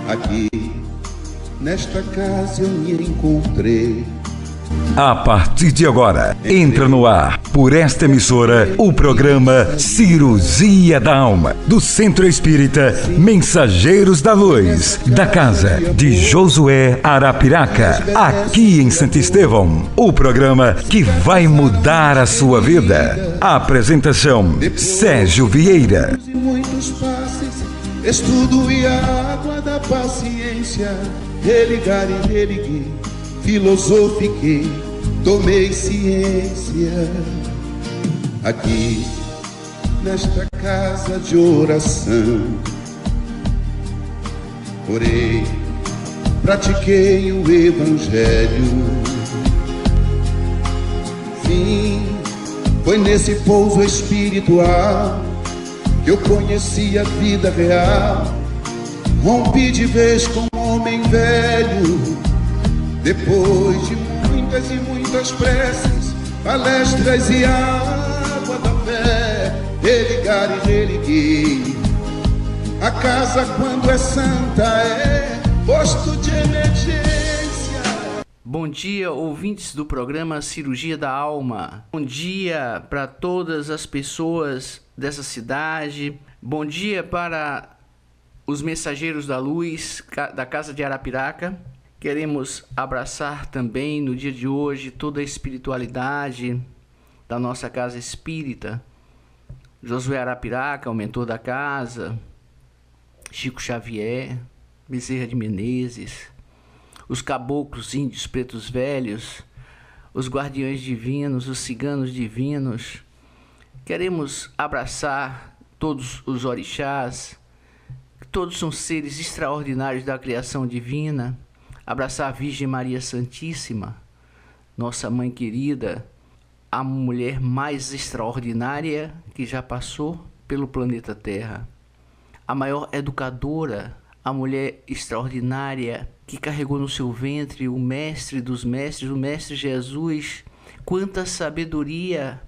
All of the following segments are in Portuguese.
Aqui, nesta casa eu me encontrei. A partir de agora, entra no ar, por esta emissora, o programa Cirurgia da Alma, do Centro Espírita Mensageiros da Luz, da casa de Josué Arapiraca, aqui em Santo Estevão. O programa que vai mudar a sua vida. A apresentação, Sérgio Vieira. Muitos passes, estudo e a água da paciência, religar e religuei, filosofiquei, tomei ciência. Aqui, nesta casa de oração, orei, pratiquei o Evangelho. Sim, foi nesse pouso espiritual que eu conheci a vida real. Rompi de vez com um homem velho, depois de muitas e muitas preces, palestras e água da fé, religar e religuei. A casa, quando é santa, é posto de emergência. Bom dia, ouvintes do programa Cirurgia da Alma. Bom dia para todas as pessoas dessa cidade. Bom dia para os mensageiros da luz da Casa de Arapiraca. Queremos abraçar também no dia de hoje toda a espiritualidade da nossa casa espírita. Josué Arapiraca, o mentor da casa, Chico Xavier, Bezerra de Menezes, os caboclos índios pretos velhos, os guardiões divinos, os ciganos divinos. Queremos abraçar todos os orixás, que todos são seres extraordinários da criação divina. Abraçar a Virgem Maria Santíssima, nossa mãe querida, a mulher mais extraordinária que já passou pelo planeta Terra, a maior educadora, a mulher extraordinária que carregou no seu ventre o mestre dos mestres, o mestre Jesus. Quanta sabedoria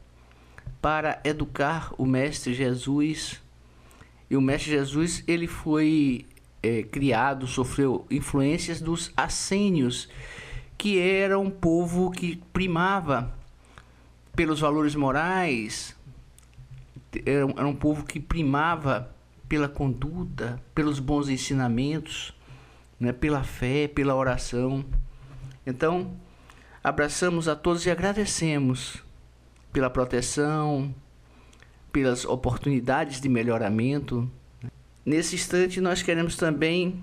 para educar o mestre Jesus. E o mestre Jesus, ele foi criado, sofreu influências dos assênios, que era um povo que primava pelos valores morais, era um povo que primava pela conduta, pelos bons ensinamentos, né, pela fé, pela oração. Então, abraçamos a todos e agradecemos pela proteção, pelas oportunidades de melhoramento. Nesse instante, nós queremos também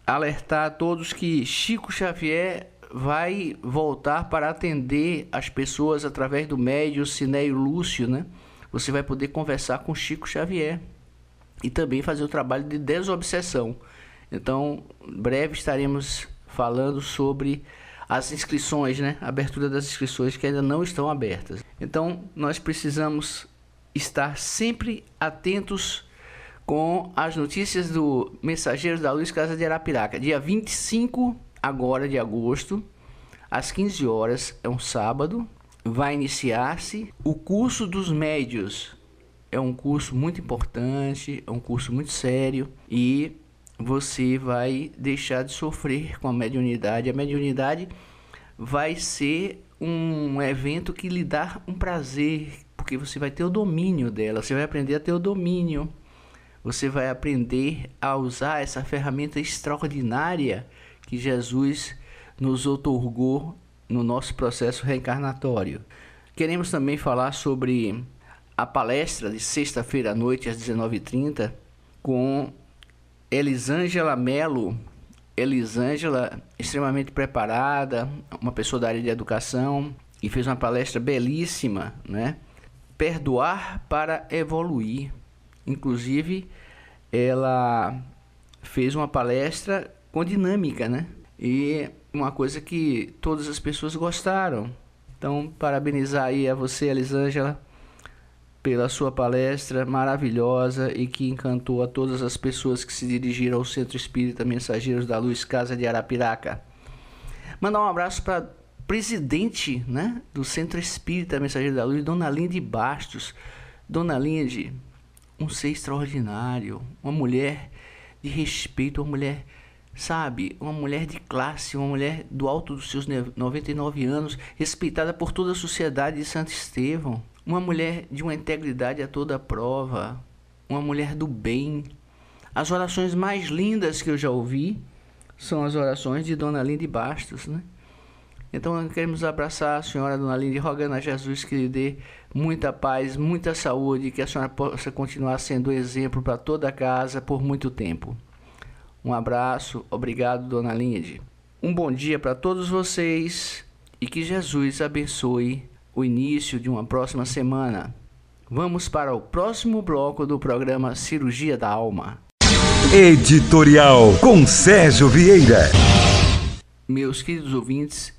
alertar a todos que Chico Xavier vai voltar para atender as pessoas através do médium Cinéio Lúcio, né? Você vai poder conversar com Chico Xavier e também fazer o trabalho de desobsessão. Então, em breve estaremos falando sobre as inscrições, né? A abertura das inscrições que ainda não estão abertas. Então, nós precisamos estar sempre atentos com as notícias do Mensageiros da Luz Casa de Arapiraca. Dia 25 agora de agosto, às 15 horas, é um sábado, vai iniciar-se o curso dos médios. É um curso muito importante, é um curso muito sério e você vai deixar de sofrer com a mediunidade. A mediunidade vai ser um evento que lhe dá um prazer, porque você vai ter o domínio dela, você vai aprender a ter o domínio. Você vai aprender a usar essa ferramenta extraordinária que Jesus nos outorgou no nosso processo reencarnatório. Queremos também falar sobre a palestra de sexta-feira à noite, às 19h30, com Elisângela Melo. Elisângela, extremamente preparada, uma pessoa da área de educação, e fez uma palestra belíssima, né? Perdoar para evoluir. Inclusive, ela fez uma palestra com dinâmica, né? E uma coisa que todas as pessoas gostaram. Então, parabenizar aí a você, Elisângela, pela sua palestra maravilhosa e que encantou a todas as pessoas que se dirigiram ao Centro Espírita Mensageiros da Luz, Casa de Arapiraca. Mandar um abraço para presidente, né, do Centro Espírita Mensageiros da Luz, Dona Linde Bastos. Dona Linde, um ser extraordinário, uma mulher de respeito, uma mulher, sabe, uma mulher de classe, uma mulher do alto dos seus 99 anos, respeitada por toda a sociedade de Santo Estevão, uma mulher de uma integridade a toda prova, uma mulher do bem. As orações mais lindas que eu já ouvi são as orações de Dona Linde Bastos, né? Então queremos abraçar a senhora Dona Linde, rogando a Jesus que lhe dê muita paz, muita saúde, que a senhora possa continuar sendo exemplo para toda a casa por muito tempo. Um abraço, obrigado, Dona Linde. Um bom dia para todos vocês e que Jesus abençoe o início de uma próxima semana. Vamos para o próximo bloco do programa Cirurgia da Alma. Editorial com Sérgio Vieira. Meus queridos ouvintes,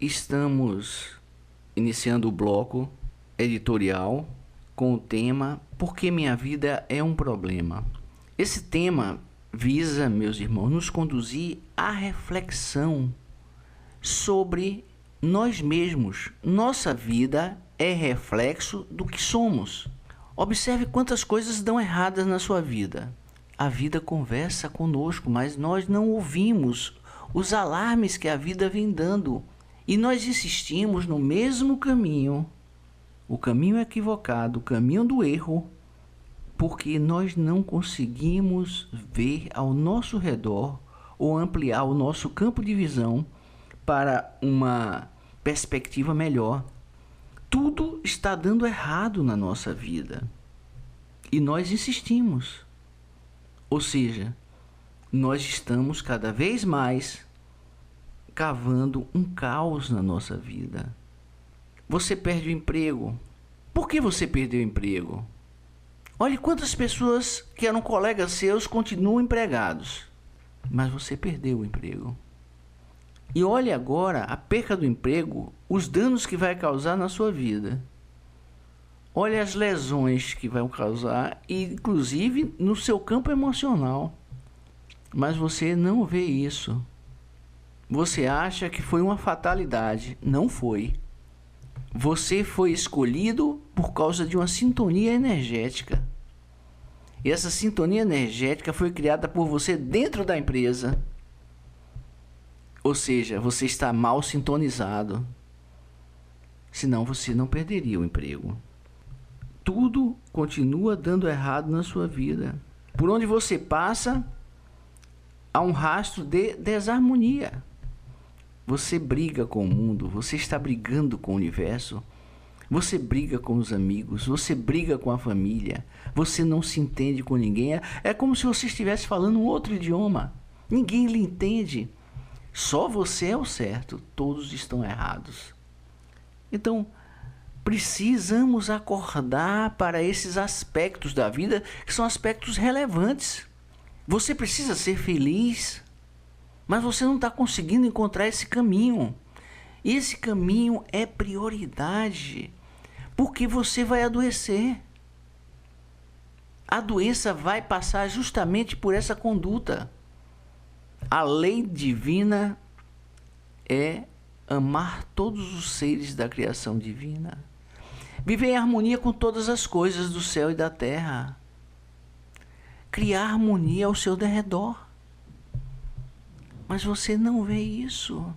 estamos iniciando o bloco editorial com o tema Por que minha vida é um problema? Esse tema visa, meus irmãos, nos conduzir à reflexão sobre nós mesmos. Nossa vida é reflexo do que somos. Observe quantas coisas dão erradas na sua vida. A vida conversa conosco, mas nós não ouvimos os alarmes que a vida vem dando. E nós insistimos no mesmo caminho, o caminho equivocado, o caminho do erro, porque nós não conseguimos ver ao nosso redor ou ampliar o nosso campo de visão para uma perspectiva melhor. Tudo está dando errado na nossa vida e nós insistimos. Ou seja, nós estamos cada vez mais cavando um caos na nossa vida. Você perde o emprego. Por que você perdeu o emprego? Olhe quantas pessoas que eram colegas seus continuam empregados, mas você perdeu o emprego. E olhe agora a perca do emprego, os danos que vai causar na sua vida. Olhe as lesões que vai causar, inclusive no seu campo emocional. Mas você não vê isso. Você acha que foi uma fatalidade. Não foi. Você foi escolhido por causa de uma sintonia energética. E essa sintonia energética foi criada por você dentro da empresa. Ou seja, você está mal sintonizado. Senão você não perderia o emprego. Tudo continua dando errado na sua vida. Por onde você passa, há um rastro de desarmonia. Você briga com o mundo, você está brigando com o universo, você briga com os amigos, você briga com a família, você não se entende com ninguém. É como se você estivesse falando um outro idioma. Ninguém lhe entende. Só você é o certo, todos estão errados. Então, precisamos acordar para esses aspectos da vida que são aspectos relevantes. Você precisa ser feliz, mas você não está conseguindo encontrar esse caminho. E esse caminho é prioridade, porque você vai adoecer. A doença vai passar justamente por essa conduta. A lei divina é amar todos os seres da criação divina. Viver em harmonia com todas as coisas do céu e da terra. Criar harmonia ao seu derredor. Mas você não vê isso.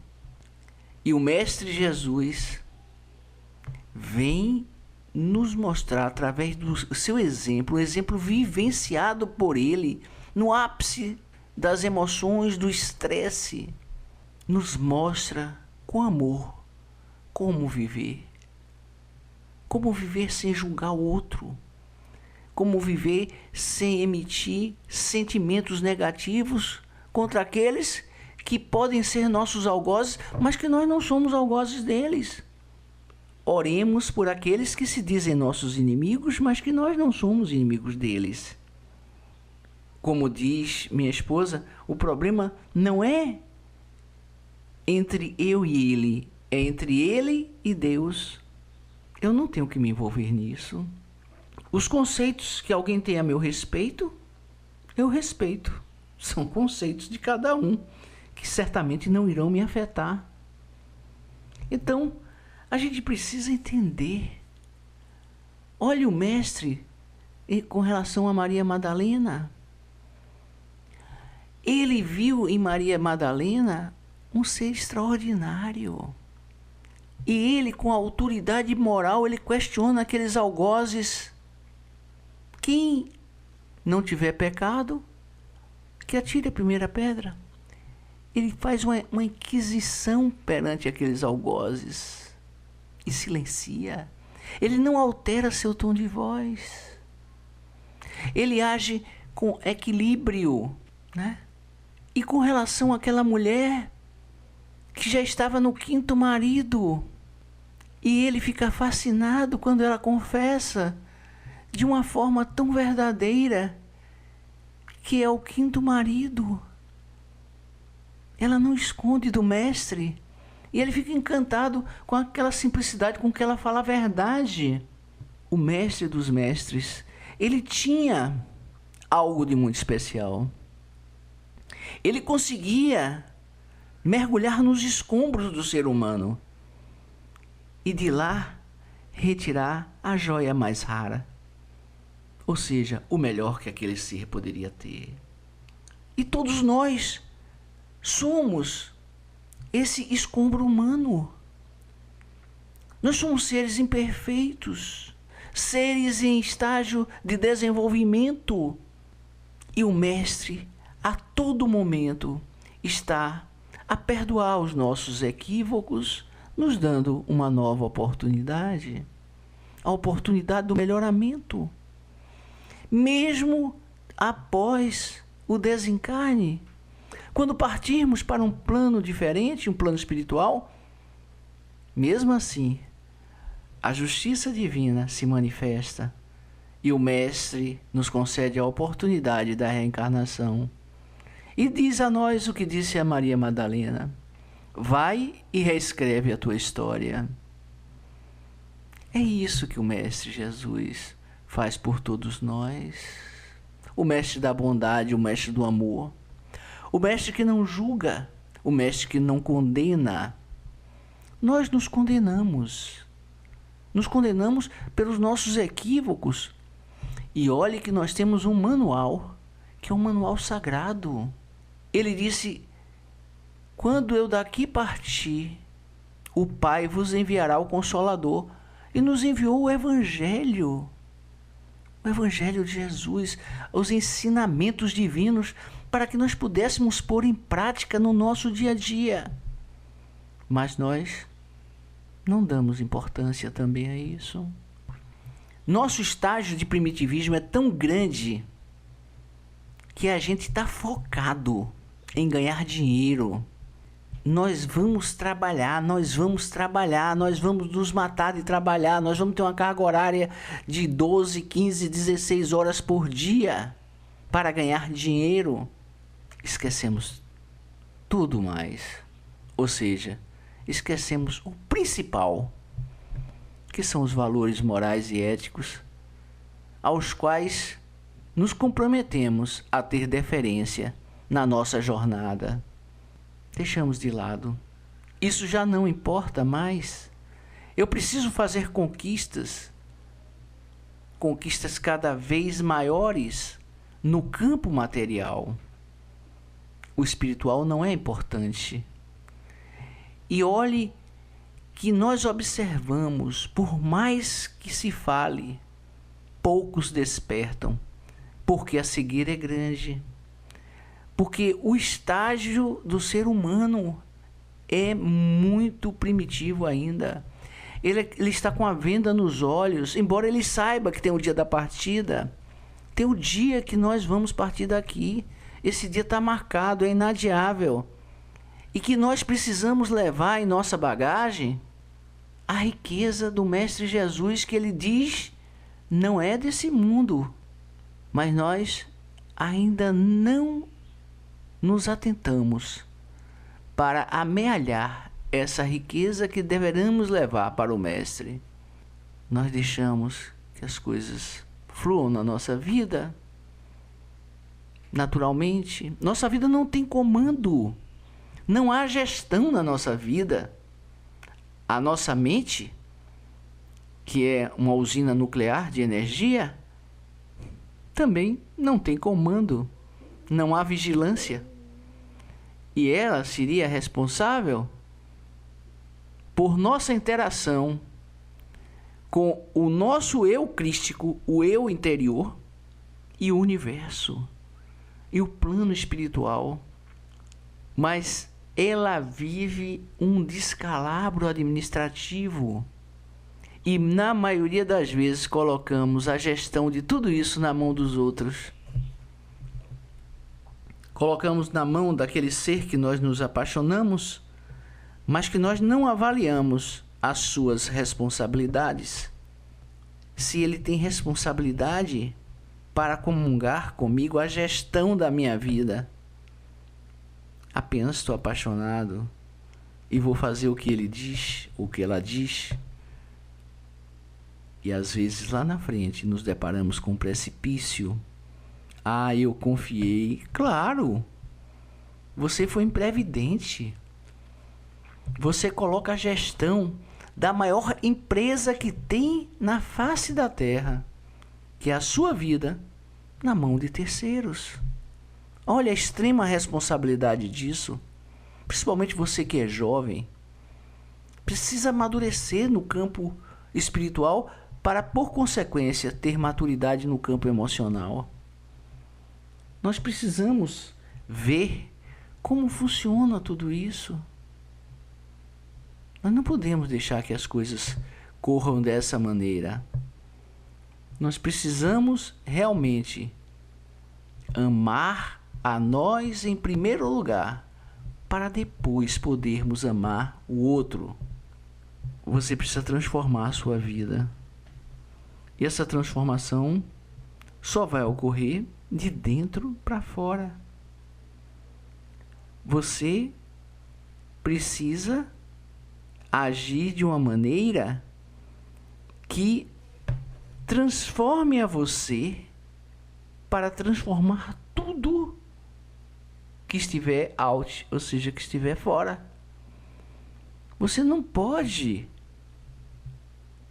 E o Mestre Jesus vem nos mostrar através do seu exemplo, um exemplo vivenciado por ele, no ápice das emoções, do estresse, nos mostra com amor como viver. Como viver sem julgar o outro. Como viver sem emitir sentimentos negativos contra aqueles que podem ser nossos algozes, mas que nós não somos algozes deles. Oremos por aqueles que se dizem nossos inimigos, mas que nós não somos inimigos deles. Como diz minha esposa, o problema não é entre eu e ele, é entre ele e Deus. Eu não tenho que me envolver nisso. Os conceitos que alguém tem a meu respeito, eu respeito. São conceitos de cada um, que certamente não irão me afetar. Então, a gente precisa entender. Olha o Mestre com relação a Maria Madalena. Ele viu em Maria Madalena um ser extraordinário. E ele, com autoridade moral, ele questiona aqueles algozes. Quem não tiver pecado, que atire a primeira pedra. Ele faz uma inquisição perante aqueles algozes e silencia. Ele não altera seu tom de voz. Ele age com equilíbrio, né? E com relação àquela mulher que já estava no 5º marido, e ele fica fascinado quando ela confessa de uma forma tão verdadeira que é o 5º marido. Ela não esconde do mestre, e ele fica encantado com aquela simplicidade com que ela fala a verdade. O mestre dos mestres, ele tinha algo de muito especial. Ele conseguia mergulhar nos escombros do ser humano e de lá retirar a joia mais rara, ou seja, o melhor que aquele ser poderia ter. E todos nós somos esse escombro humano. Nós somos seres imperfeitos, seres em estágio de desenvolvimento, e o mestre a todo momento está a perdoar os nossos equívocos, nos dando uma nova oportunidade, a oportunidade do melhoramento. Mesmo após o desencarne, quando partirmos para um plano diferente, um plano espiritual, mesmo assim, a justiça divina se manifesta e o Mestre nos concede a oportunidade da reencarnação. E diz a nós o que disse a Maria Madalena: vai e reescreve a tua história. É isso que o Mestre Jesus faz por todos nós. O Mestre da bondade, o Mestre do amor. O Mestre que não julga, o Mestre que não condena. Nós nos condenamos. Nos condenamos pelos nossos equívocos. E olhe que nós temos um manual, que é um manual sagrado. Ele disse: quando eu daqui partir, o Pai vos enviará o Consolador. E nos enviou o Evangelho de Jesus, os ensinamentos divinos, para que nós pudéssemos pôr em prática no nosso dia a dia. Mas nós não damos importância também a isso. Nosso estágio de primitivismo é tão grande que a gente está focado em ganhar dinheiro. Nós vamos trabalhar, nós vamos nos matar de trabalhar, nós vamos ter uma carga horária de 12, 15, 16 horas por dia para ganhar dinheiro. Esquecemos tudo mais. Ou seja, esquecemos o principal, que são os valores morais e éticos, aos quais nos comprometemos a ter deferência na nossa jornada. Deixamos de lado. Isso já não importa mais. Eu preciso fazer conquistas cada vez maiores no campo material. O espiritual não é importante. E olhe que nós observamos, por mais que se fale, poucos despertam, porque a cegueira é grande. Porque o estágio do ser humano é muito primitivo ainda. Ele está com a venda nos olhos, embora ele saiba que tem o dia da partida. Tem o dia que nós vamos partir daqui. Esse dia está marcado, é inadiável. E que nós precisamos levar em nossa bagagem a riqueza do Mestre Jesus, que ele diz não é desse mundo. Mas nós ainda não nos atentamos para amealhar essa riqueza que deveremos levar para o Mestre. Nós deixamos que as coisas fluam na nossa vida naturalmente. Nossa vida não tem comando, não há gestão na nossa vida. A nossa mente, que é uma usina nuclear de energia, também não tem comando, não há vigilância. E ela seria responsável por nossa interação com o nosso eu crístico, o eu interior e o universo e o plano espiritual. Mas ela vive um descalabro administrativo e na maioria das vezes colocamos a gestão de tudo isso na mão dos outros. Colocamos na mão daquele ser que nós nos apaixonamos, mas que nós não avaliamos as suas responsabilidades. Se ele tem responsabilidade para comungar comigo a gestão da minha vida. Apenas estou apaixonado e vou fazer o que ele diz, o que ela diz. E às vezes lá na frente nos deparamos com um precipício. Ah, eu confiei. Claro, você foi imprevidente. Você coloca a gestão da maior empresa que tem na face da terra, que é a sua vida, na mão de terceiros. Olha a extrema responsabilidade disso. Principalmente você que é jovem. Precisa amadurecer no campo espiritual para, por consequência, ter maturidade no campo emocional. Nós precisamos ver como funciona tudo isso. Nós não podemos deixar que as coisas corram dessa maneira. Nós precisamos realmente amar a nós em primeiro lugar, para depois podermos amar o outro. Você precisa transformar a sua vida. E essa transformação só vai ocorrer de dentro para fora. Você precisa agir de uma maneira que transforme a você para transformar tudo que estiver out, ou seja, que estiver fora. Você não pode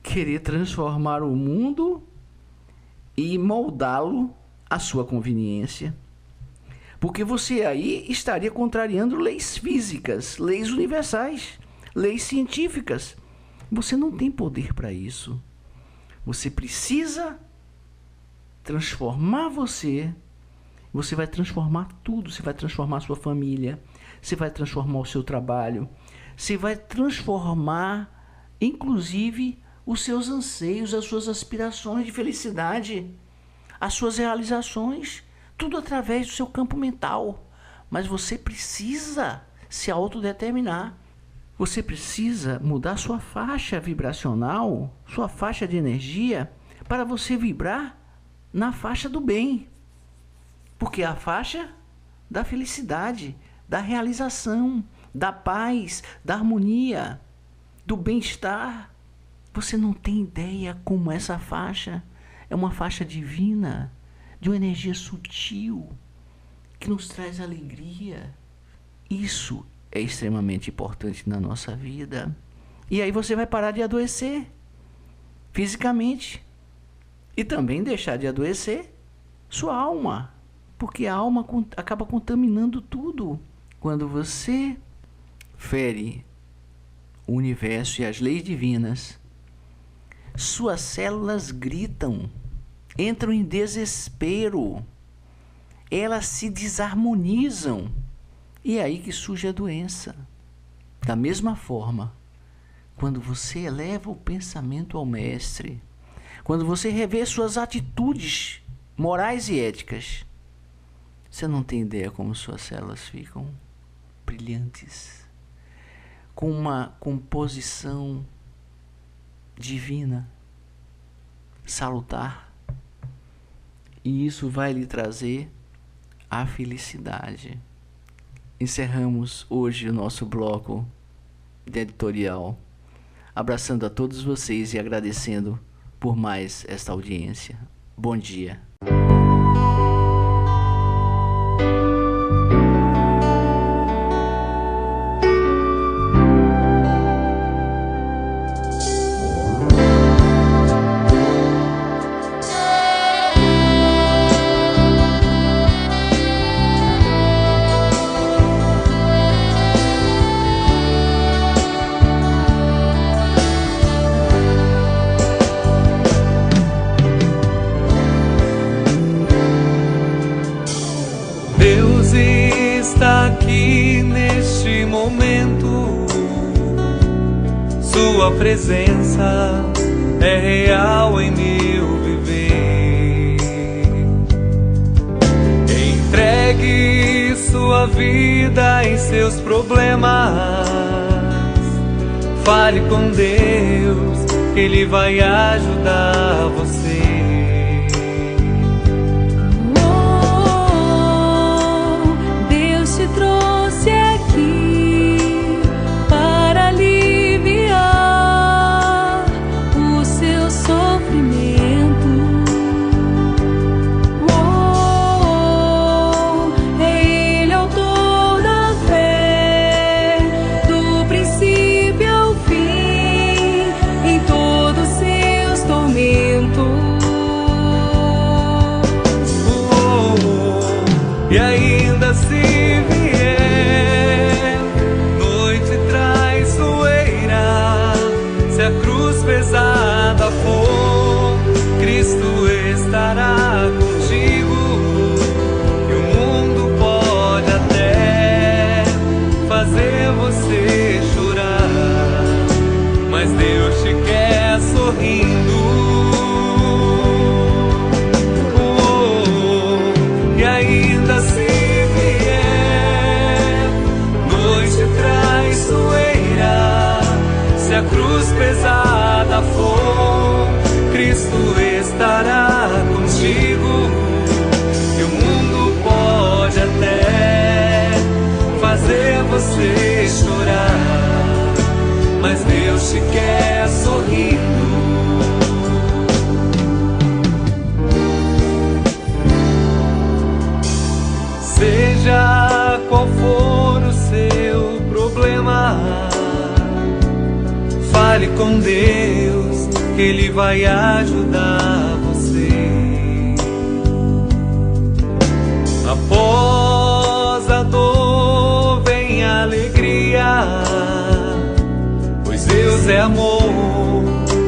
querer transformar o mundo e moldá-lo à sua conveniência, porque você aí estaria contrariando leis físicas, leis universais, leis científicas. Você não tem poder para isso. Você precisa transformar você. Você vai transformar tudo. Você vai transformar a sua família. Você vai transformar o seu trabalho. Você vai transformar, inclusive, os seus anseios, as suas aspirações de felicidade, as suas realizações, tudo através do seu campo mental. Mas você precisa se autodeterminar. Você precisa mudar sua faixa vibracional, sua faixa de energia, para você vibrar na faixa do bem. Porque é a faixa da felicidade, da realização, da paz, da harmonia, do bem-estar. Você não tem ideia como essa faixa é uma faixa divina, de uma energia sutil, que nos traz alegria. Isso é extremamente importante na nossa vida. E aí você vai parar de adoecer fisicamente e também deixar de adoecer sua alma, porque a alma acaba contaminando tudo. Quando você fere o universo e as leis divinas, suas células gritam, entram em desespero, elas se desarmonizam. E é aí que surge a doença. Da mesma forma, quando você eleva o pensamento ao mestre, quando você revê suas atitudes morais e éticas, você não tem ideia como suas células ficam brilhantes, com uma composição divina, salutar. E isso vai lhe trazer a felicidade. Encerramos hoje o nosso bloco de editorial, abraçando a todos vocês e agradecendo por mais esta audiência. Bom dia. Sua presença é real em meu viver. Entregue sua vida em seus problemas. Fale com Deus, Ele vai ajudar você. Deus te trouxe aqui para aliviar o seu sofrimento. É Ele autor da fé, do princípio ao fim, em todos seus tormentos. E ainda se vier noite traiçoeira, se a cruz pesada for, Cristo estará contigo. E o mundo pode até fazer você chorar, mas Deus te quer sorrindo. E ainda se vier noite traiçoeira, se a cruz pesada for, Cristo estará contigo. E o mundo pode até fazer você chorar, mas Deus te quer sorrindo. Seja qual for o seu problema, fale com Deus, que Ele vai ajudar você. Após a dor vem a alegria, pois Deus é amor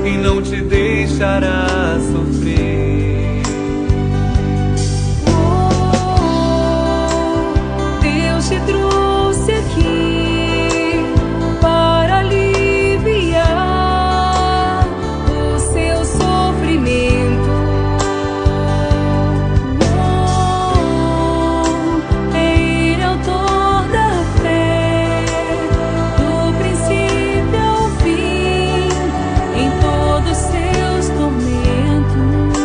e não te deixará sofrer. Te trouxe aqui para aliviar o seu sofrimento. É Ele autor da fé, do princípio ao fim, em todos seus tormentos.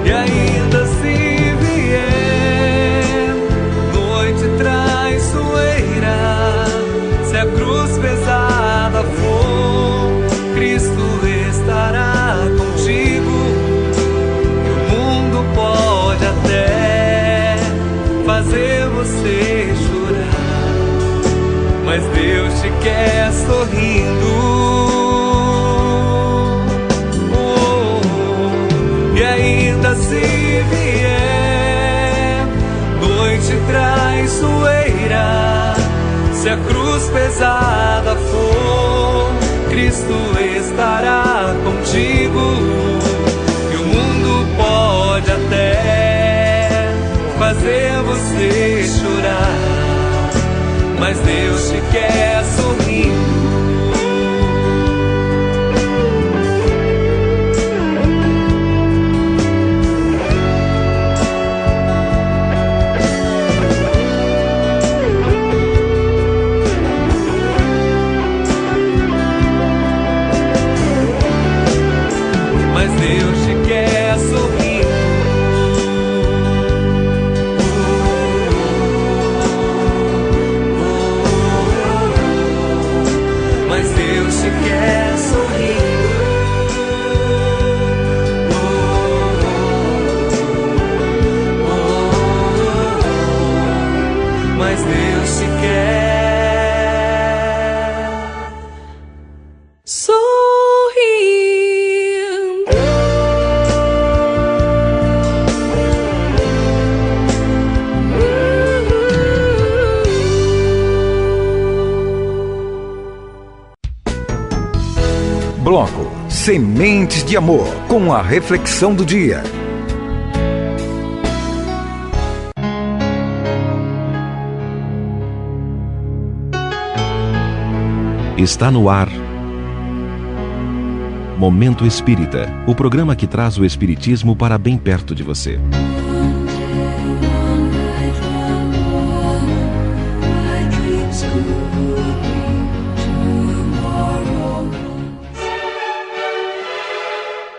E ainda se se a cruz pesada for, Cristo estará contigo. E o mundo pode até fazer você chorar, mas Deus te quer sorrindo. E ainda se vier noite traiçoeira, se a cruz pesada for, Cristo estará contigo. E o mundo pode até fazer você chorar, mas Deus te quer sorrindo. Deus te quer sorrindo. Mas Deus te quer sorrindo. Mas Deus te quer sorrindo. Bloco Sementes de Amor, com a reflexão do dia. Está no ar Momento Espírita, o programa que traz o espiritismo para bem perto de você.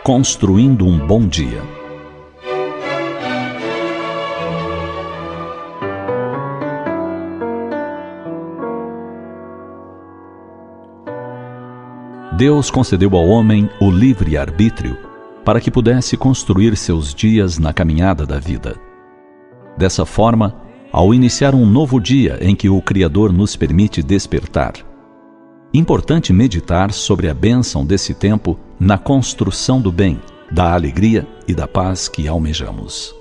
Construindo um bom dia. Deus concedeu ao homem o livre-arbítrio para que pudesse construir seus dias na caminhada da vida. Dessa forma, ao iniciar um novo dia em que o Criador nos permite despertar, importante meditar sobre a bênção desse tempo na construção do bem, da alegria e da paz que almejamos.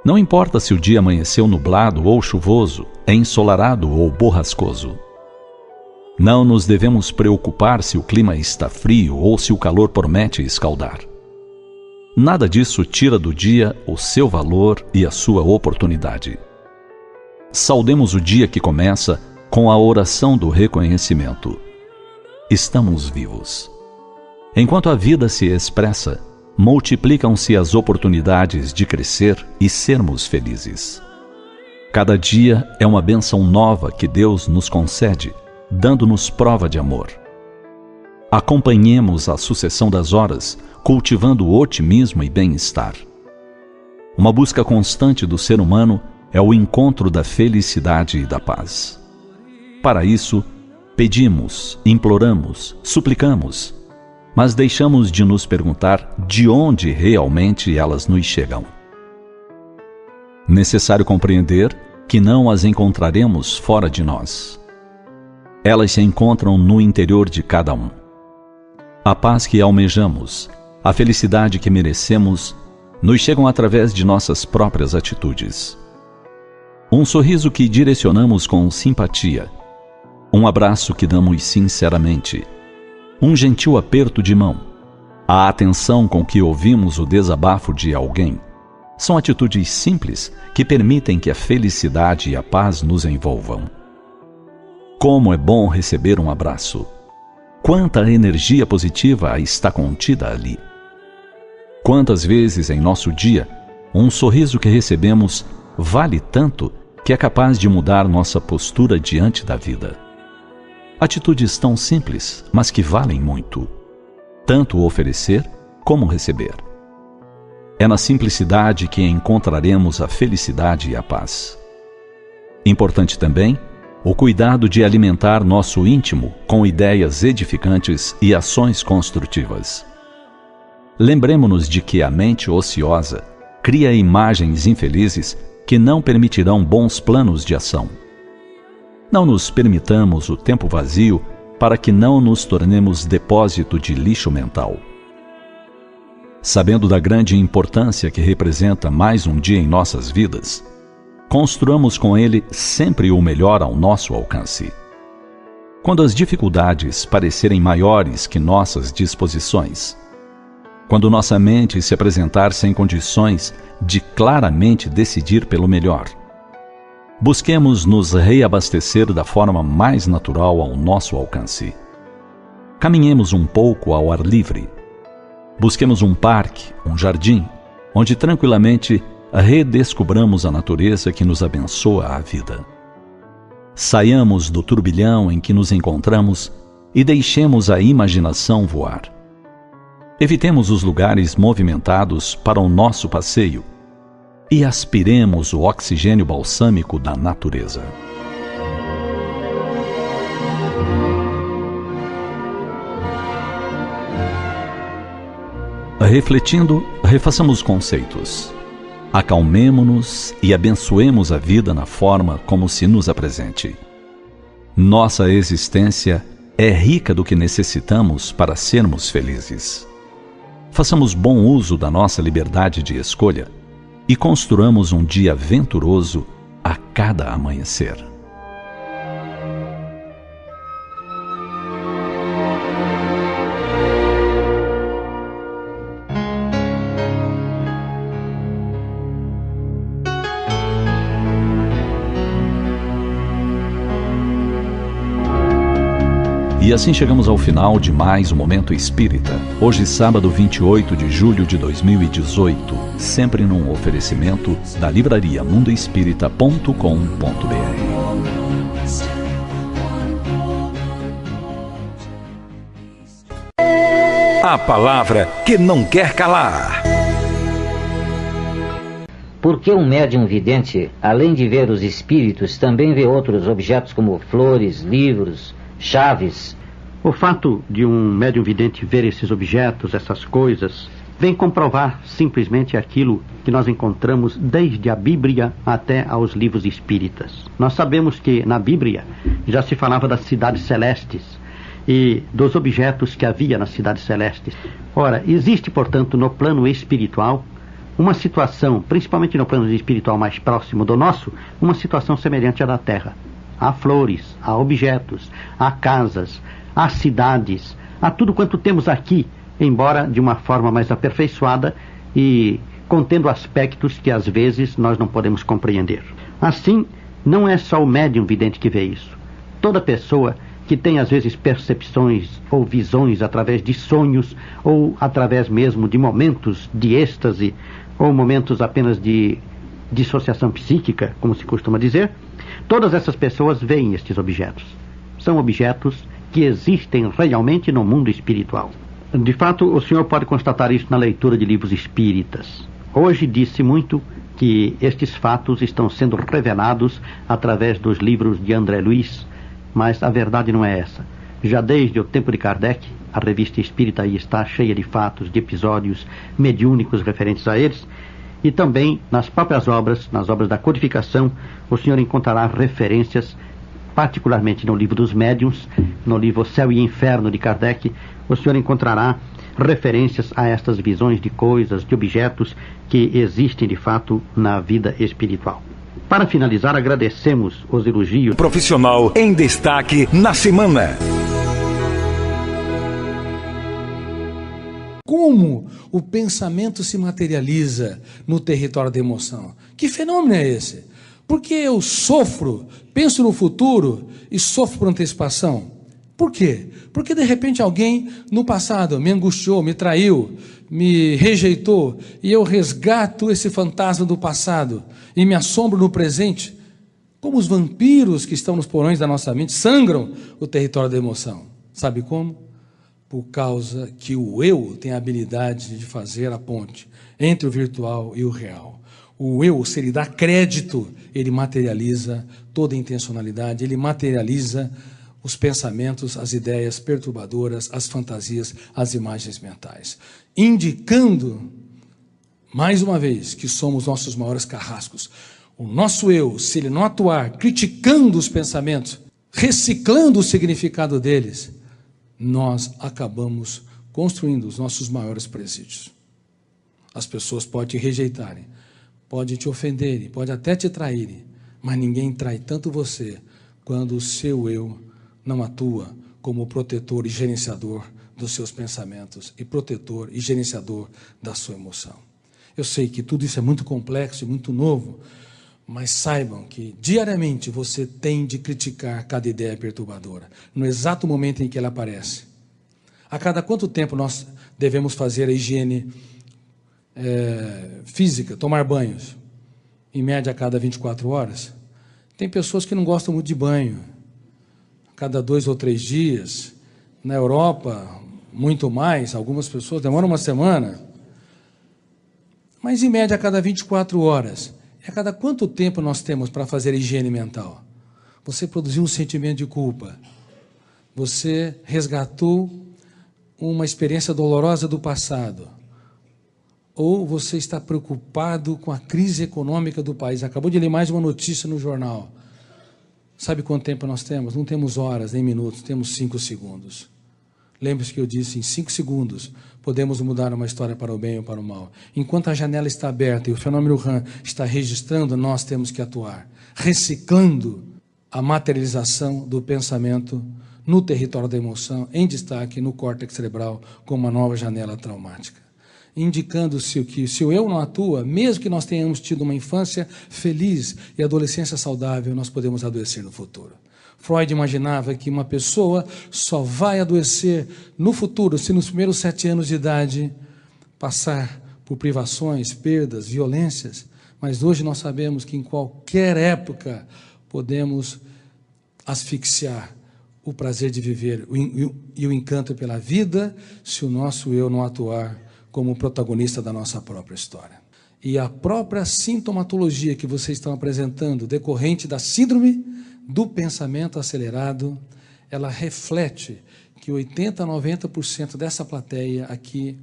Não importa se o dia amanheceu nublado ou chuvoso, ensolarado ou borrascoso. Não nos devemos preocupar se o clima está frio ou se o calor promete escaldar. Nada disso tira do dia o seu valor e a sua oportunidade. Saudemos o dia que começa com a oração do reconhecimento. Estamos vivos. Enquanto a vida se expressa, multiplicam-se as oportunidades de crescer e sermos felizes. Cada dia é uma bênção nova que Deus nos concede, dando-nos prova de amor. Acompanhemos a sucessão das horas, cultivando o otimismo e bem-estar. Uma busca constante do ser humano é o encontro da felicidade e da paz. Para isso, pedimos, imploramos, suplicamos, mas deixamos de nos perguntar de onde realmente elas nos chegam. Necessário compreender que não as encontraremos fora de nós. Elas se encontram no interior de cada um. A paz que almejamos, a felicidade que merecemos, nos chegam através de nossas próprias atitudes. Um sorriso que direcionamos com simpatia, um abraço que damos sinceramente, um gentil aperto de mão, a atenção com que ouvimos o desabafo de alguém, são atitudes simples que permitem que a felicidade e a paz nos envolvam. Como é bom receber um abraço! Quanta energia positiva está contida ali! Quantas vezes em nosso dia, um sorriso que recebemos vale tanto que é capaz de mudar nossa postura diante da vida. Atitudes tão simples, mas que valem muito. Tanto oferecer como receber. É na simplicidade que encontraremos a felicidade e a paz. Importante também o cuidado de alimentar nosso íntimo com ideias edificantes e ações construtivas. Lembremo-nos de que a mente ociosa cria imagens infelizes que não permitirão bons planos de ação. Não nos permitamos o tempo vazio para que não nos tornemos depósito de lixo mental. Sabendo da grande importância que representa mais um dia em nossas vidas, construamos com ele sempre o melhor ao nosso alcance. Quando as dificuldades parecerem maiores que nossas disposições, quando nossa mente se apresentar sem condições de claramente decidir pelo melhor, busquemos nos reabastecer da forma mais natural ao nosso alcance. Caminhemos um pouco ao ar livre. Busquemos um parque, um jardim, onde tranquilamente redescobramos a natureza que nos abençoa a vida. Saiamos do turbilhão em que nos encontramos e deixemos a imaginação voar. Evitemos os lugares movimentados para o nosso passeio e aspiremos o oxigênio balsâmico da natureza. Refletindo, refaçamos conceitos. Acalmemo-nos e abençoemos a vida na forma como se nos apresente. Nossa existência é rica do que necessitamos para sermos felizes. Façamos bom uso da nossa liberdade de escolha e construamos um dia venturoso a cada amanhecer. E assim chegamos ao final de mais um Momento Espírita. Hoje, sábado 28 de julho de 2018, sempre num oferecimento da livraria mundoespírita.com.br. A palavra que não quer calar. Porque um médium vidente, além de ver os espíritos, também vê outros objetos como flores, livros, chaves. O fato de um médium vidente ver esses objetos, essas coisas, vem comprovar simplesmente aquilo que nós encontramos desde a Bíblia até aos livros espíritas. Nós sabemos que na Bíblia já se falava das cidades celestes e dos objetos que havia nas cidades celestes. Ora, existe, portanto, no plano espiritual uma situação, principalmente no plano espiritual mais próximo do nosso, uma situação semelhante à da Terra. Há flores, há objetos, há casas, há cidades, há tudo quanto temos aqui, embora de uma forma mais aperfeiçoada e contendo aspectos que às vezes nós não podemos compreender. Assim, não é só o médium vidente que vê isso. Toda pessoa que tem às vezes percepções ou visões através de sonhos ou através mesmo de momentos de êxtase ou momentos apenas de dissociação psíquica, como se costuma dizer, todas essas pessoas veem estes objetos. São objetos que existem realmente no mundo espiritual. De fato, o senhor pode constatar isso na leitura de livros espíritas. Hoje disse muito que estes fatos estão sendo revelados através dos livros de André Luiz, mas a verdade não é essa. Já desde o tempo de Kardec, a revista espírita aí está cheia de fatos, de episódios mediúnicos referentes a eles, e também nas próprias obras, nas obras da codificação, o senhor encontrará referências, particularmente no livro dos médiuns, no livro Céu e Inferno de Kardec, o senhor encontrará referências a estas visões de coisas, de objetos que existem de fato na vida espiritual. Para finalizar, agradecemos os elogios. Profissional em destaque na semana. Como o pensamento se materializa no território da emoção? Que fenômeno é esse? Porque eu sofro, penso no futuro e sofro por antecipação. Por quê? Porque de repente alguém no passado me angustiou, me traiu, me rejeitou, e eu resgato esse fantasma do passado e me assombro no presente, como os vampiros que estão nos porões da nossa mente sangram o território da emoção. Sabe como? Por causa que o eu tem a habilidade de fazer a ponte entre o virtual e o real. O eu, se ele dá crédito, ele materializa toda a intencionalidade, ele materializa os pensamentos, as ideias perturbadoras, as fantasias, as imagens mentais, indicando, mais uma vez, que somos nossos maiores carrascos. O nosso eu, se ele não atuar criticando os pensamentos, reciclando o significado deles, nós acabamos construindo os nossos maiores presídios. As pessoas podem te rejeitarem, podem te ofenderem, podem até te traírem, mas ninguém trai tanto você quando o seu eu não atua como protetor e gerenciador dos seus pensamentos e protetor e gerenciador da sua emoção. Eu sei que tudo isso é muito complexo e muito novo, mas saibam que diariamente você tem de criticar cada ideia perturbadora, no exato momento em que ela aparece. A cada quanto tempo nós devemos fazer a higiene física, tomar banhos? Em média a cada 24 horas. Tem pessoas que não gostam muito de banho. A cada 2 ou 3 dias. Na Europa, muito mais. Algumas pessoas demoram uma semana. Mas em média a cada 24 horas. E a cada quanto tempo nós temos para fazer a higiene mental? Você produziu um sentimento de culpa. Você resgatou uma experiência dolorosa do passado. Ou você está preocupado com a crise econômica do país. Acabou de ler mais uma notícia no jornal. Sabe quanto tempo nós temos? Não temos horas, nem minutos, temos 5 segundos. Lembre-se que eu disse, em 5 segundos, podemos mudar uma história para o bem ou para o mal. Enquanto a janela está aberta e o fenômeno RAM está registrando, nós temos que atuar, reciclando a materialização do pensamento no território da emoção, em destaque no córtex cerebral, com uma nova janela traumática. Indicando-se que, se o eu não atua, mesmo que nós tenhamos tido uma infância feliz e adolescência saudável, nós podemos adoecer no futuro. Freud imaginava que uma pessoa só vai adoecer no futuro se nos primeiros 7 anos de idade passar por privações, perdas, violências. Mas hoje nós sabemos que em qualquer época podemos asfixiar o prazer de viver e o encanto pela vida se o nosso eu não atuar como protagonista da nossa própria história. E a própria sintomatologia que vocês estão apresentando, decorrente da síndrome do pensamento acelerado, ela reflete que 80% a 90% dessa plateia aqui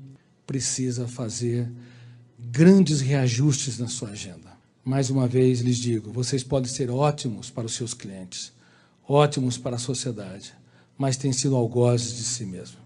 precisa fazer grandes reajustes na sua agenda. Mais uma vez lhes digo, vocês podem ser ótimos para os seus clientes, ótimos para a sociedade, mas têm sido algozes de si mesmo.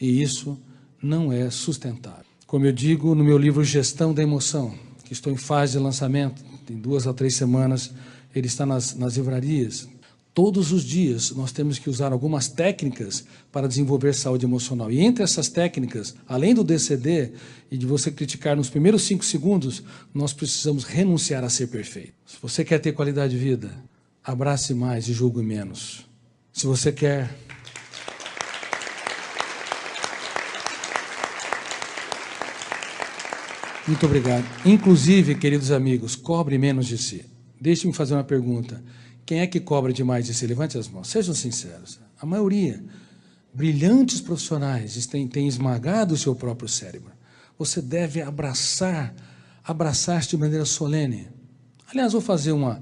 E isso não é sustentável. Como eu digo no meu livro Gestão da Emoção, que estou em fase de lançamento, em 2 a 3 semanas, ele está nas livrarias. Todos os dias nós temos que usar algumas técnicas para desenvolver saúde emocional. E entre essas técnicas, além do DCD e de você criticar nos primeiros 5 segundos, nós precisamos renunciar a ser perfeito. Se você quer ter qualidade de vida, abrace mais e julgue menos. Se você quer... Muito obrigado. Inclusive, queridos amigos, cobre menos de si. Deixe-me fazer uma pergunta. Quem é que cobra demais de si? Levante as mãos. Sejam sinceros. A maioria. Brilhantes profissionais têm esmagado o seu próprio cérebro. Você deve abraçar-se de maneira solene. Aliás, vou fazer uma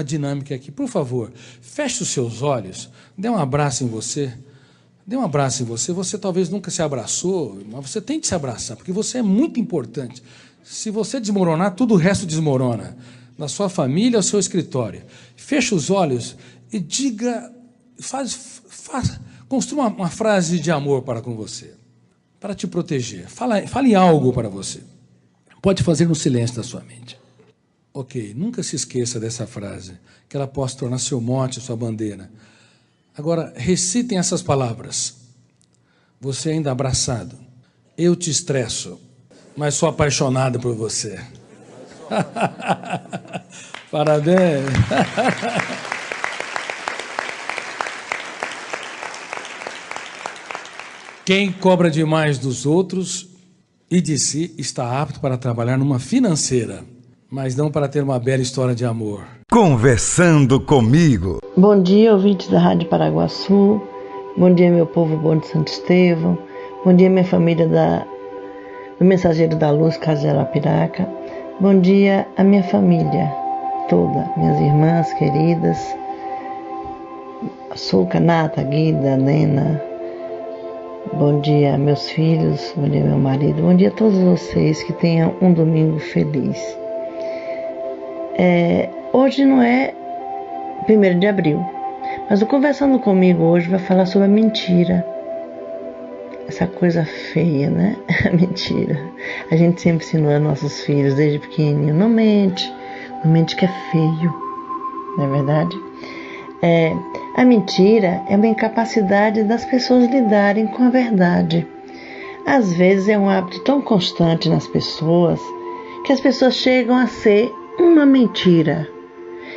dinâmica aqui. Por favor, feche os seus olhos, dê um abraço em você. Dê um abraço em você. Você talvez nunca se abraçou, mas você tem que se abraçar, porque você é muito importante. Se você desmoronar, tudo o resto desmorona. Da sua família ao seu escritório. Feche os olhos e diga, construa uma frase de amor para com você, para te proteger. Fale algo para você. Pode fazer no silêncio da sua mente. Ok, nunca se esqueça dessa frase, que ela possa tornar seu mote, sua bandeira. Agora, recitem essas palavras. Você ainda abraçado. Eu te estresso, mas sou apaixonado por você. Parabéns. Quem cobra demais dos outros e de si está apto para trabalhar numa financeira, mas não para ter uma bela história de amor. Conversando comigo. Bom dia, ouvintes da Rádio Paraguaçu. Bom dia, meu povo bom de Santo Estevão. Bom dia, minha família do Mensageiro da Luz, Casa de Arapiraca. Bom dia a minha família toda, minhas irmãs queridas, Açúcar, Nata, Guida, Nena. Bom dia a meus filhos, bom dia meu marido, bom dia a todos vocês, que tenham um domingo feliz. Hoje não é 1º de abril, mas o Conversando Comigo hoje vai falar sobre a mentira. Essa coisa feia, né? A mentira. A gente sempre ensinou a nossos filhos, desde pequenininho, não mente que é feio, não é verdade? A mentira é uma incapacidade das pessoas lidarem com a verdade. Às vezes é um hábito tão constante nas pessoas, que as pessoas chegam a ser uma mentira.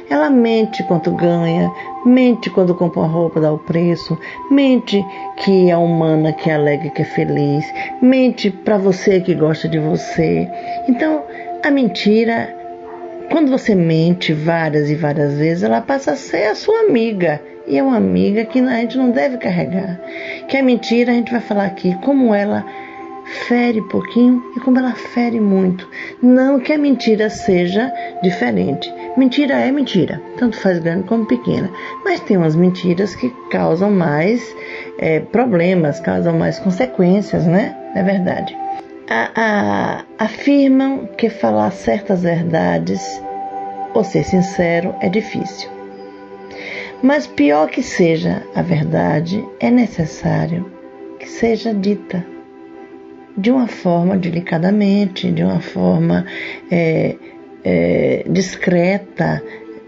Ela mente quanto ganha, mente quando compra uma roupa, dá o preço, mente que é humana, que é alegre, que é feliz, mente para você que gosta de você. Então, a mentira, quando você mente várias e várias vezes, ela passa a ser a sua amiga. E é uma amiga que a gente não deve carregar. Que a mentira, a gente vai falar aqui, como ela fere pouquinho e como ela fere muito. Não que a mentira seja diferente. Mentira é mentira, tanto faz grande como pequena. Mas tem umas mentiras que causam mais problemas, causam mais consequências, né? É verdade. Afirmam que falar certas verdades ou ser sincero é difícil. Mas pior que seja a verdade, é necessário que seja dita de uma forma delicadamente, de uma forma discreta,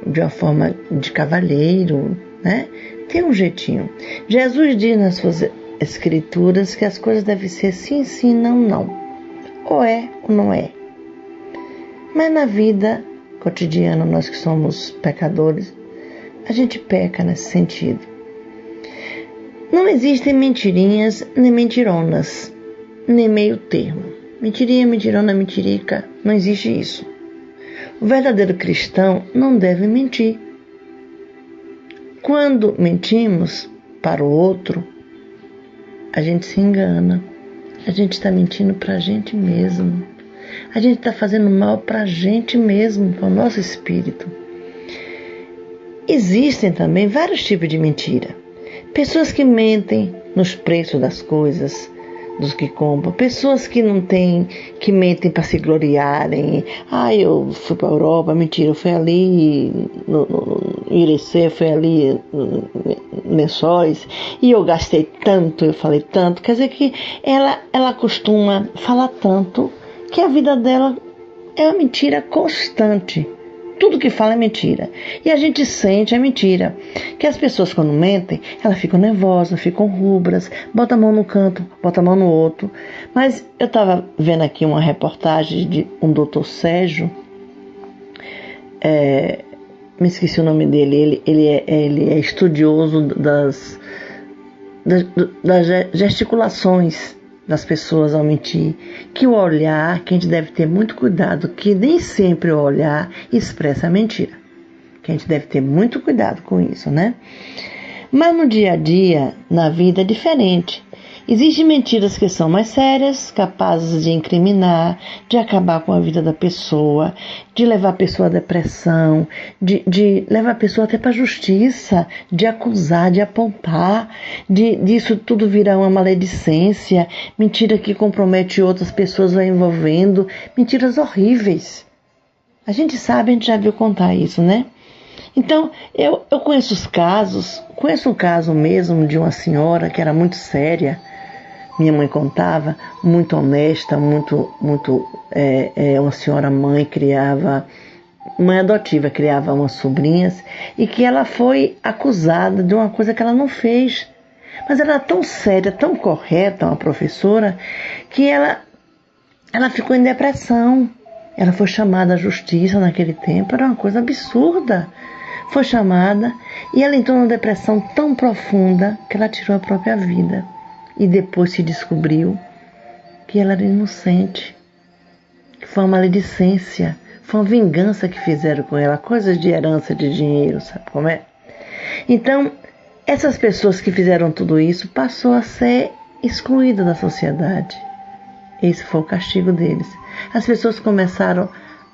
de uma forma de cavalheiro, né? Tem um jeitinho. Jesus diz nas suas escrituras que as coisas devem ser sim, sim, não, não. Ou é ou não é. Mas na vida cotidiana, nós que somos pecadores, a gente peca nesse sentido. Não existem mentirinhas nem mentironas, nem meio termo. Mentirinha, mentirona, mentirica, não existe isso. O verdadeiro cristão não deve mentir. Quando mentimos para o outro, a gente se engana. A gente está mentindo para a gente mesmo. A gente está fazendo mal para a gente mesmo, para o nosso espírito. Existem também vários tipos de mentira. Pessoas que mentem nos preços das coisas, dos que compram. Pessoas que não têm, que mentem para se gloriarem. Eu fui para a Europa, mentira, eu fui ali no Irecê, fui ali no Lençóis, e eu gastei tanto, eu falei tanto. Quer dizer que ela costuma falar tanto que a vida dela é uma mentira constante. Tudo que fala é mentira. E a gente sente a mentira. Que as pessoas, quando mentem, elas ficam nervosas, ficam rubras, botam a mão no canto, botam a mão no outro. Mas eu estava vendo aqui uma reportagem de um doutor Sérgio, me esqueci o nome dele, ele é estudioso das gesticulações das pessoas ao mentir, que o olhar, que a gente deve ter muito cuidado, que nem sempre o olhar expressa a mentira, que a gente deve ter muito cuidado com isso, né? Mas no dia a dia, na vida, é diferente. Existem mentiras que são mais sérias, capazes de incriminar, de acabar com a vida da pessoa, de levar a pessoa à depressão, de levar a pessoa até para a justiça, de acusar, de apontar, disso tudo virar uma maledicência, mentira que compromete outras pessoas, vai envolvendo, mentiras horríveis. A gente sabe, a gente já viu contar isso, né? Então, eu conheço os casos, conheço um caso mesmo de uma senhora que era muito séria, minha mãe contava, muito honesta, uma senhora mãe mãe adotiva, criava umas sobrinhas, e que ela foi acusada de uma coisa que ela não fez. Mas ela era tão séria, tão correta, uma professora, que ela ficou em depressão. Ela foi chamada à justiça naquele tempo, era uma coisa absurda. Foi chamada e ela entrou numa depressão tão profunda que ela tirou a própria vida. E depois se descobriu que ela era inocente, que foi uma maledicência, foi uma vingança que fizeram com ela, coisas de herança de dinheiro, sabe como é? Então, essas pessoas que fizeram tudo isso passou a ser excluída da sociedade. Esse foi o castigo deles. As pessoas começaram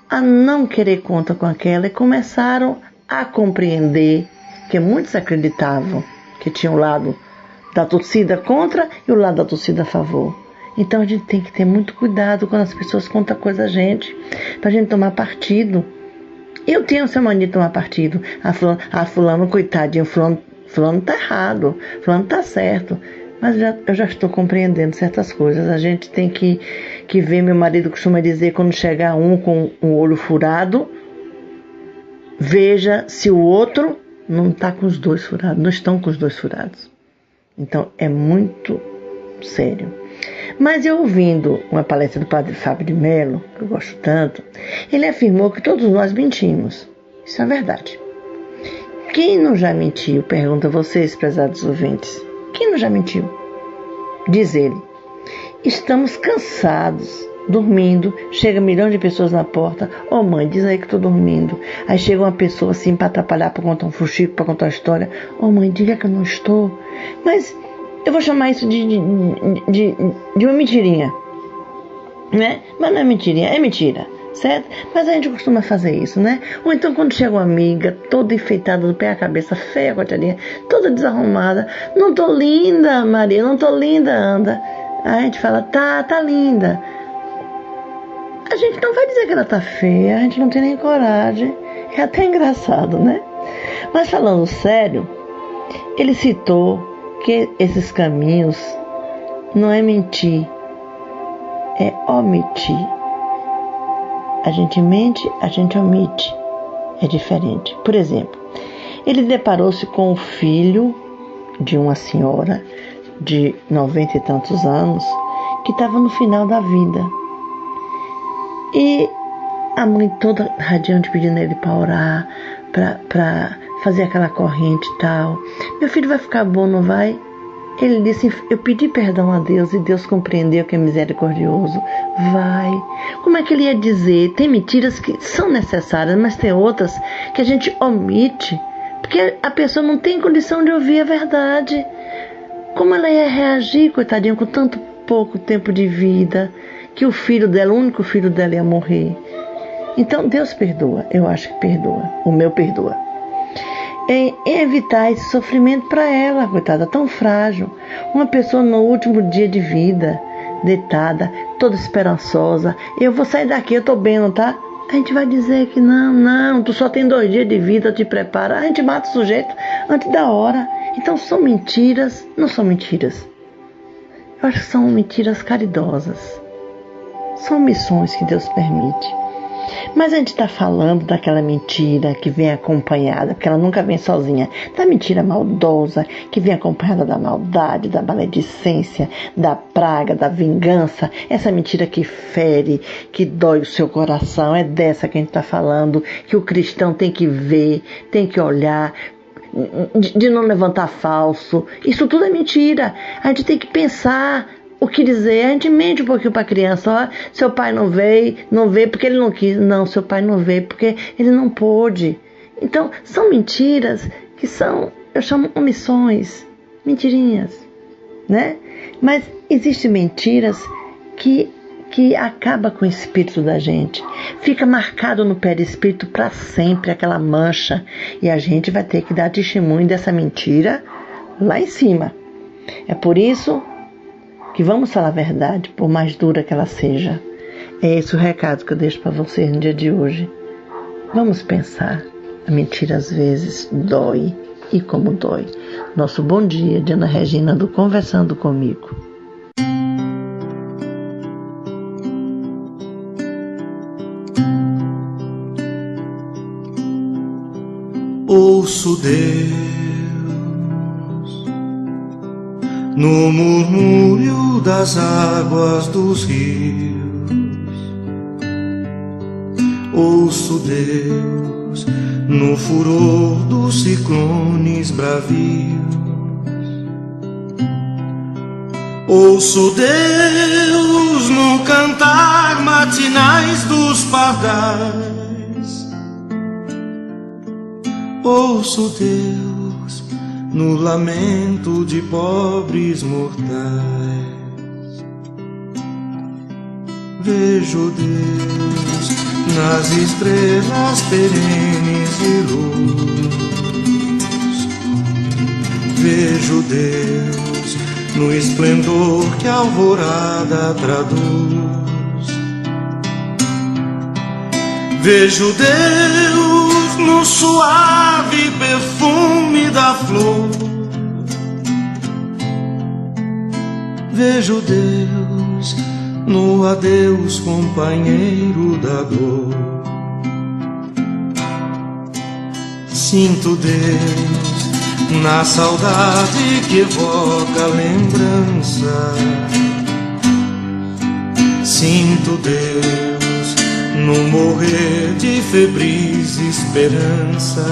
a não querer conta com aquela e começaram a compreender que muitos acreditavam que tinha o lado da torcida contra e o lado da torcida a favor. Então a gente tem que ter muito cuidado quando as pessoas contam coisa a gente, pra gente tomar partido. Eu tenho essa mania de tomar partido. Fulano, coitadinho, fulano tá errado, fulano tá certo. Mas eu já estou compreendendo certas coisas. A gente tem que ver, meu marido costuma dizer, quando chegar um com um olho furado, veja se o outro não está com os dois furados, não estão com os dois furados. Então é muito sério. Mas eu ouvindo uma palestra do padre Fábio de Mello, que eu gosto tanto, ele afirmou que todos nós mentimos. Isso é verdade. Quem não já mentiu? Pergunto a vocês, prezados ouvintes. Quem não já mentiu? Diz ele. Estamos cansados, dormindo, chega milhões de pessoas na porta. Ô mãe, diz aí que estou dormindo. Aí chega uma pessoa assim para atrapalhar, para contar um fuxico, para contar uma história. Ô mãe, diga que eu não estou. Mas eu vou chamar isso de uma mentirinha, né? Mas não é mentirinha, é mentira, certo? Mas a gente costuma fazer isso, né? Ou então quando chega uma amiga, toda enfeitada do pé à cabeça, feia, coitadinha, toda desarrumada. Não tô linda, Maria, não tô linda, anda. Aí a gente fala, tá linda. A gente não vai dizer que ela tá feia, a gente não tem nem coragem. É até engraçado, né? Mas falando sério, ele citou que esses caminhos não é mentir, é omitir. A gente mente, a gente omite. É diferente. Por exemplo, ele deparou-se com o filho de uma senhora de 90 e tantos anos que estava no final da vida. E a mãe toda radiante pedindo ele para orar, para fazer aquela corrente e tal. Meu filho vai ficar bom, não vai? Ele disse, eu pedi perdão a Deus e Deus compreendeu que é misericordioso. Vai. Como é que ele ia dizer? Tem mentiras que são necessárias, mas tem outras que a gente omite, porque a pessoa não tem condição de ouvir a verdade. Como ela ia reagir, coitadinha, com tanto pouco tempo de vida, que o filho dela, o único filho dela ia morrer. Então Deus perdoa, eu acho que perdoa, o meu perdoa. Em evitar esse sofrimento para ela, coitada, tão frágil. Uma pessoa no último dia de vida, deitada, toda esperançosa. Eu vou sair daqui, eu tô bem, não tá? A gente vai dizer que não, tu só tem 2 dias de vida, te prepara. A gente mata o sujeito antes da hora. Então são mentiras, não são mentiras. Eu acho que são mentiras caridosas. São omissões que Deus permite. Mas a gente está falando daquela mentira que vem acompanhada, porque ela nunca vem sozinha, da mentira maldosa, que vem acompanhada da maldade, da maledicência, da praga, da vingança, essa mentira que fere, que dói o seu coração, é dessa que a gente está falando, que o cristão tem que ver, tem que olhar, de não levantar falso. Isso tudo é mentira. A gente tem que pensar o que dizer. A gente mente um pouquinho para a criança. Ó, seu pai não veio porque ele não quis. Não, seu pai não veio porque ele não pôde. Então, são mentiras que são, eu chamo omissões, mentirinhas, né? Mas existem mentiras que acaba com o espírito da gente. Fica marcado no perispírito para sempre aquela mancha. E a gente vai ter que dar testemunho dessa mentira lá em cima. É por isso que vamos falar a verdade, por mais dura que ela seja. É esse o recado que eu deixo para vocês no dia de hoje. Vamos pensar. A mentira às vezes dói. E como dói. Nosso bom dia, Diana Regina do Conversando Comigo. Ouço Deus no murmúrio das águas dos rios. Ouço Deus no furor dos ciclones bravios. Ouço Deus no cantar matinais dos pardais. Ouço Deus no lamento de pobres mortais. Vejo Deus nas estrelas perenes de luz. Vejo Deus no esplendor que a alvorada traduz. Vejo Deus no suave perfume da flor. Vejo Deus no adeus companheiro da dor. Sinto Deus na saudade que evoca a lembrança. Sinto Deus no morrer de febris esperanças.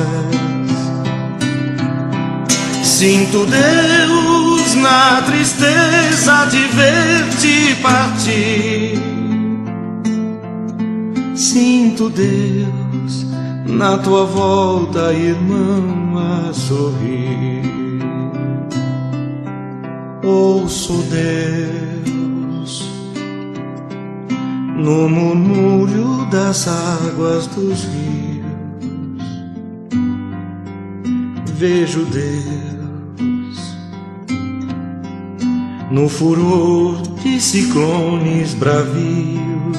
Sinto Deus na tristeza de ver-te partir. Sinto Deus na tua volta, irmão, a sorrir. Ouço Deus no murmúrio das águas dos rios. Vejo Deus no furor de ciclones bravios.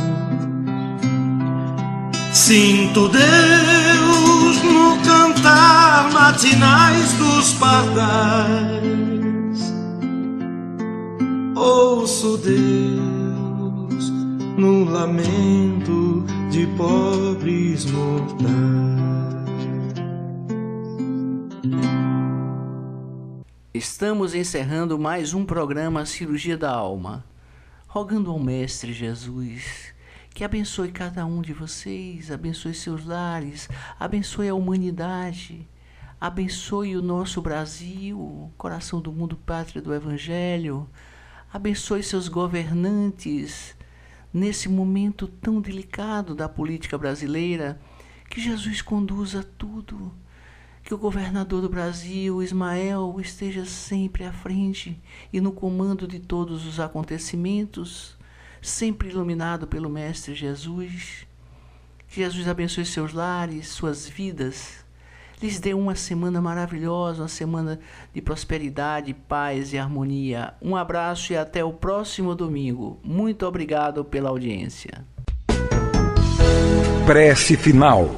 Sinto Deus no cantar matinais dos pardais. Ouço Deus no lamento de pobres mortais. Estamos encerrando mais um programa Cirurgia da Alma, rogando ao Mestre Jesus que abençoe cada um de vocês, abençoe seus lares, abençoe a humanidade, Abençoe o nosso Brasil, coração do mundo, pátria do Evangelho. Abençoe seus governantes nesse momento tão delicado da política brasileira. Que Jesus conduza tudo. Que o governador do Brasil, Ismael, esteja sempre à frente e no comando de todos os acontecimentos, sempre iluminado pelo Mestre Jesus. Que Jesus abençoe seus lares, suas vidas. Lhes dê uma semana maravilhosa, uma semana de prosperidade, paz e harmonia. Um abraço e até o próximo domingo. Muito obrigado pela audiência. Prece final.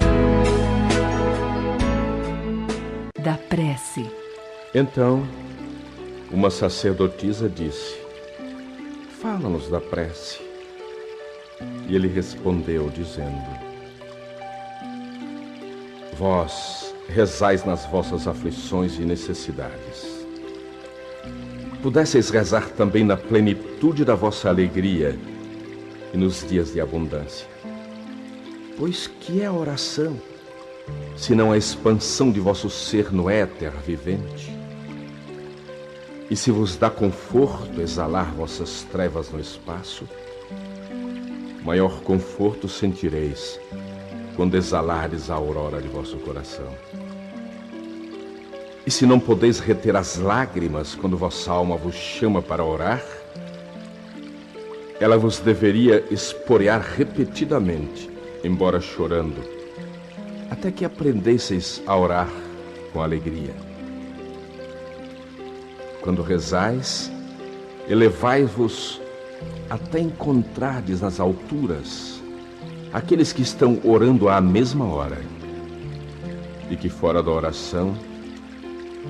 Da prece. Então, uma sacerdotisa disse: fala-nos da prece. E ele respondeu dizendo: vós rezais nas vossas aflições e necessidades. Pudesseis rezar também na plenitude da vossa alegria e nos dias de abundância. Pois que é a oração, senão a expansão de vosso ser no éter vivente? E se vos dá conforto exalar vossas trevas no espaço, maior conforto sentireis quando exalardes a aurora de vosso coração. E se não podeis reter as lágrimas quando vossa alma vos chama para orar, ela vos deveria esporear repetidamente, embora chorando, até que aprendesseis a orar com alegria. Quando rezais, elevai-vos até encontrardes nas alturas aqueles que estão orando à mesma hora e que fora da oração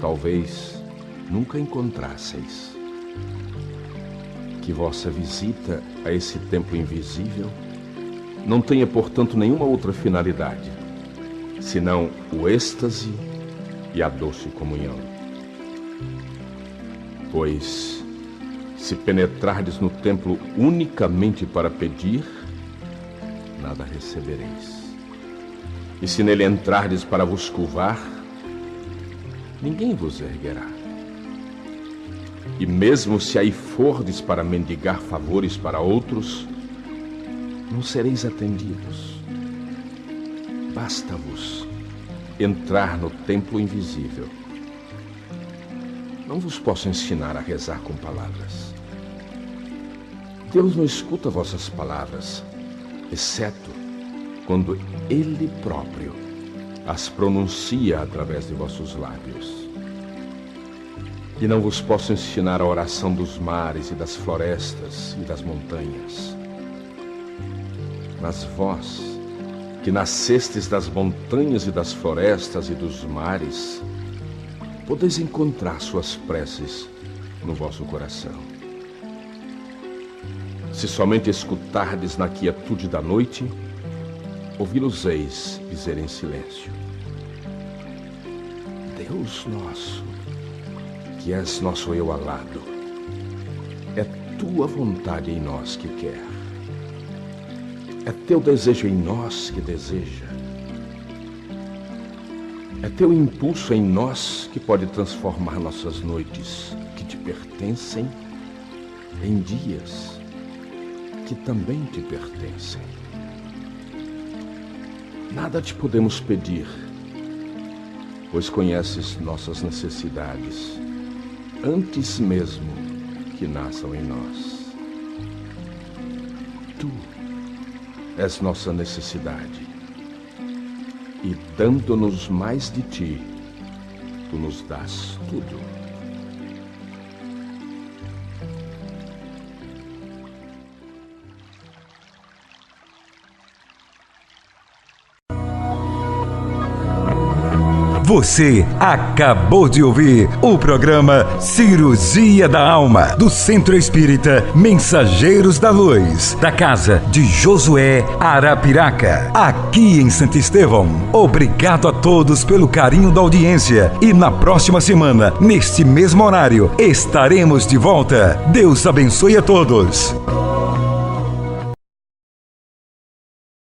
talvez nunca encontrasseis. Que vossa visita a esse templo invisível não tenha, portanto, nenhuma outra finalidade, senão o êxtase e a doce comunhão. Pois, se penetrardes no templo unicamente para pedir, nada recebereis. E se nele entrardes para vos curvar, ninguém vos erguerá. E mesmo se aí fordes para mendigar favores para outros, não sereis atendidos. Basta-vos entrar no templo invisível. Não vos posso ensinar a rezar com palavras. Deus não escuta vossas palavras, exceto quando Ele próprio as pronuncia através de vossos lábios. E não vos posso ensinar a oração dos mares e das florestas e das montanhas. Mas vós, que nascestes das montanhas e das florestas e dos mares, podeis encontrar suas preces no vosso coração. Se somente escutardes na quietude da noite, ouvi-los-eis dizer em silêncio: Deus nosso, que és nosso eu alado, é tua vontade em nós que quer. É teu desejo em nós que deseja. É teu impulso em nós que pode transformar nossas noites, que te pertencem, em dias que também te pertencem. Nada te podemos pedir, pois conheces nossas necessidades, antes mesmo que nasçam em nós. Tu és nossa necessidade, e dando-nos mais de ti, tu nos dás tudo. Você acabou de ouvir o programa Cirurgia da Alma, do Centro Espírita Mensageiros da Luz, da casa de Josué Arapiraca, aqui em Santo Estevão. Obrigado a todos pelo carinho da audiência e na próxima semana, neste mesmo horário, estaremos de volta. Deus abençoe a todos.